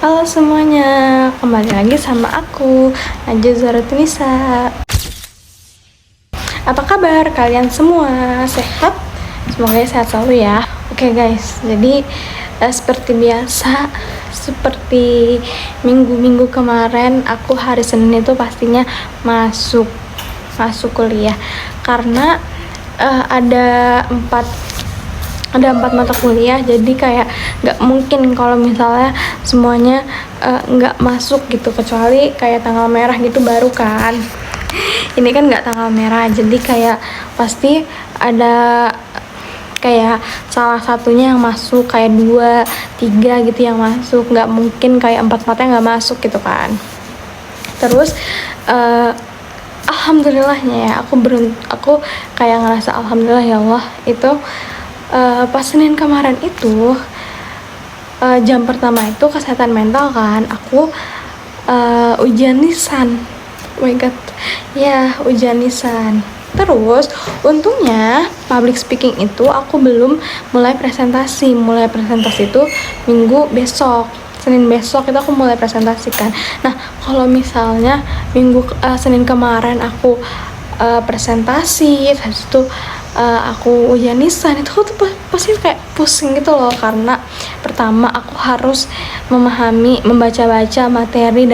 Halo semuanya, kembali lagi sama aku, Najwa Zaratunisa. Apa kabar kalian semua? Sehat? Semoga sehat selalu ya. Oke guys, jadi seperti biasa, seperti minggu-minggu kemarin, aku hari Senin itu pastinya masuk kuliah karena ada empat mata kuliah, jadi kayak nggak mungkin kalau misalnya semuanya nggak masuk gitu, kecuali kayak tanggal merah gitu baru kan. Ini kan nggak tanggal merah, jadi kayak pasti ada kayak salah satunya yang masuk, kayak 2, 3 gitu yang masuk, nggak mungkin kayak 4-4-nya nggak masuk gitu kan. Terus alhamdulillahnya ya, aku kayak ngerasa alhamdulillah ya Allah, itu pas Senin kemarin itu jam pertama itu kesehatan mental kan, aku ujian lisan. Oh my god, ya ujian lisan. Terus untungnya public speaking itu aku belum mulai presentasi itu minggu besok, Senin besok itu aku mulai presentasikan. Nah kalau misalnya Senin kemarin aku presentasi, habis itu aku ujian lisan, itu aku tuh pasti kayak pusing gitu loh, karena pertama aku harus membaca-baca materi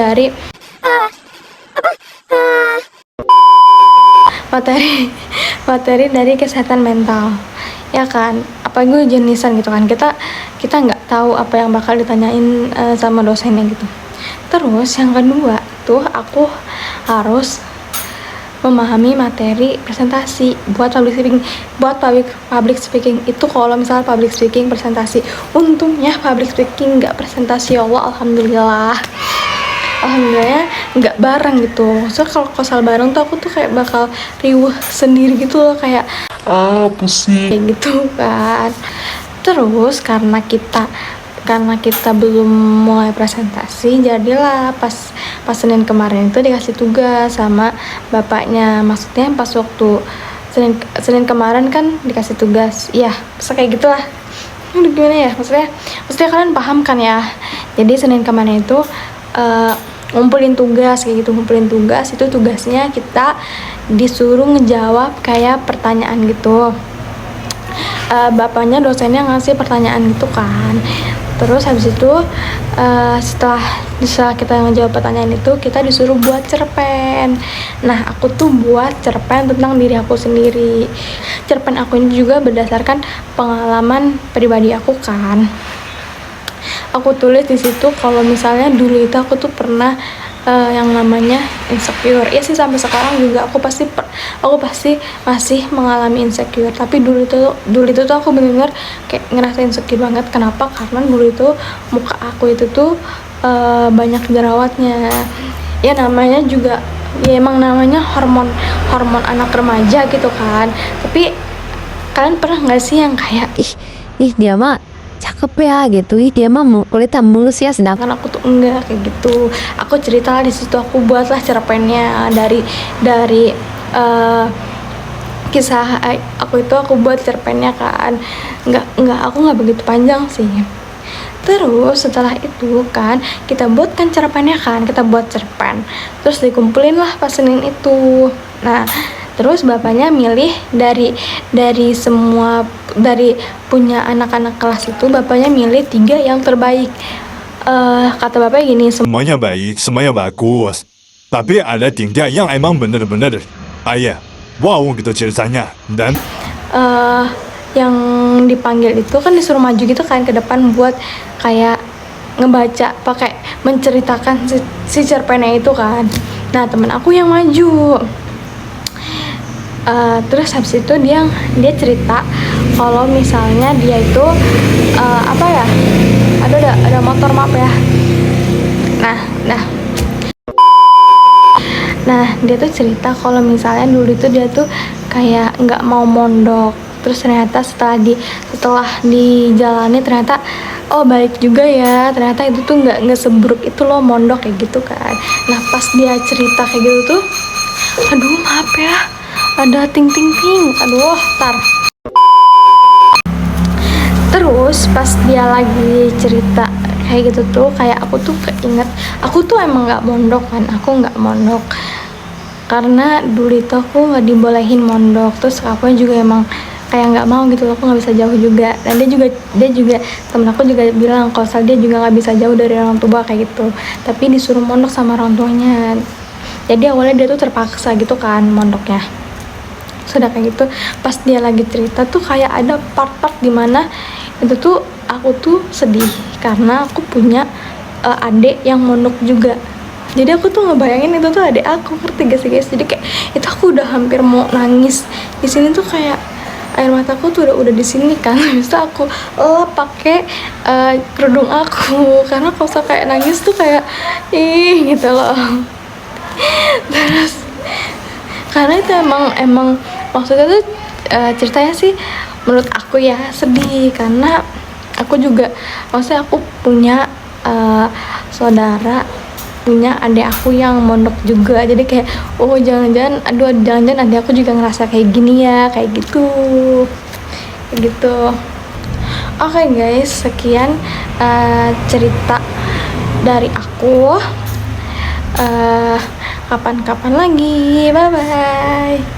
dari kesehatan mental, ya kan. Apalagi ujian lisan gitu kan, kita nggak tahu apa yang bakal ditanyain sama dosennya gitu. Terus yang kedua tuh aku harus memahami materi presentasi buat public speaking itu. Kalau misalnya public speaking presentasi, untungnya public speaking nggak presentasi, ya Allah, alhamdulillah nggak bareng gitu. Soalnya kalau kosal bareng tuh aku tuh kayak bakal riuh sendiri gitu loh, kayak pusing kayak gitu kan. Terus karena kita belum mulai presentasi, jadilah pas Senin kemarin itu dikasih tugas sama bapaknya. Maksudnya pas waktu Senin kemarin kan dikasih tugas, ya kayak gitulah. Udah gimana ya, maksudnya kalian paham kan ya. Jadi Senin kemarin itu ngumpulin tugas kayak gitu, itu tugasnya kita disuruh ngejawab kayak pertanyaan gitu. Bapaknya dosennya ngasih pertanyaan gitu kan. Terus habis itu setelah kita ngejawab pertanyaan itu, kita disuruh buat cerpen. Nah aku tuh buat cerpen tentang diri aku sendiri. Cerpen aku ini juga berdasarkan pengalaman pribadi aku kan. Aku tulis di situ kalau misalnya dulu itu aku tuh pernah yang namanya insecure. Ya sih, sampai sekarang juga aku pasti masih mengalami insecure. Tapi dulu itu tuh aku benar-benar kayak ngerasa insecure banget. Kenapa? Karena dulu itu muka aku itu tuh banyak jerawatnya. Ya namanya juga, ya emang namanya hormon anak remaja gitu kan. Tapi kalian pernah nggak sih yang kayak ih dia mah cakep ya gitu, ih dia mah kulitnya mulus ya, sedangkan aku tuh enggak kayak gitu. Aku cerita di situ, aku buatlah cerpennya dari kisah aku itu. Aku buat cerpennya kan, aku nggak begitu panjang sih. Terus setelah itu kan kita buatkan cerpennya kan, kita buat cerpen, terus dikumpulin lah pas Senin itu. Nah terus bapaknya milih dari punya anak-anak kelas itu, bapaknya milih 3 yang terbaik. Kata bapaknya gini, semuanya baik, semuanya bagus, tapi ada 3 yang emang bener-bener wow gitu ceritanya. Dan yang dipanggil itu kan disuruh maju gitu kan ke depan buat kayak ngebaca, pakai menceritakan si cerpennya itu kan. Nah temen aku yang maju. Terus habis itu dia cerita kalau misalnya dia itu ada motor, maaf ya. Nah dia tuh cerita kalau misalnya dulu itu dia tuh kayak nggak mau mondok. Terus ternyata setelah dijalani, ternyata baik juga ya, ternyata itu tuh nggak seburuk itu loh mondok kayak gitu kan. Nah pas dia cerita kayak gitu tuh, aduh maaf ya, ada ting. Aduh, tar. Terus pas dia lagi cerita kayak gitu tuh, kayak aku tuh keinget aku tuh emang nggak mondok kan, aku nggak mondok karena dulu itu aku nggak dibolehin mondok, terus aku juga emang kayak nggak mau gitu loh, aku nggak bisa jauh juga, dan dia juga temen aku juga bilang kalau dia juga nggak bisa jauh dari orang tua kayak gitu, tapi disuruh mondok sama orang tuanya. Jadi awalnya dia tuh terpaksa gitu kan mondoknya. Sudah kayak gitu, pas dia lagi cerita tuh kayak ada part-part dimana itu tuh aku tuh sedih karena aku punya adik yang mondok juga. Jadi aku tuh ngebayangin itu tuh adik aku, ngerti gak sih guys? Jadi kayak itu aku udah hampir mau nangis di sini tuh, kayak air mataku tuh udah di sini kan. Bisa aku lap pakai kerudung aku karena kalau saya kayak nangis tuh kayak ih gitu loh. Terus karena itu emang maksudnya tuh ceritanya sih menurut aku ya sedih karena aku juga maksudnya aku punya saudara, punya adik aku yang mondok juga, jadi kayak oh jangan-jangan adik aku juga ngerasa kayak gini ya, kayak gitu. Oke guys, sekian cerita dari aku. Kapan-kapan lagi, bye bye.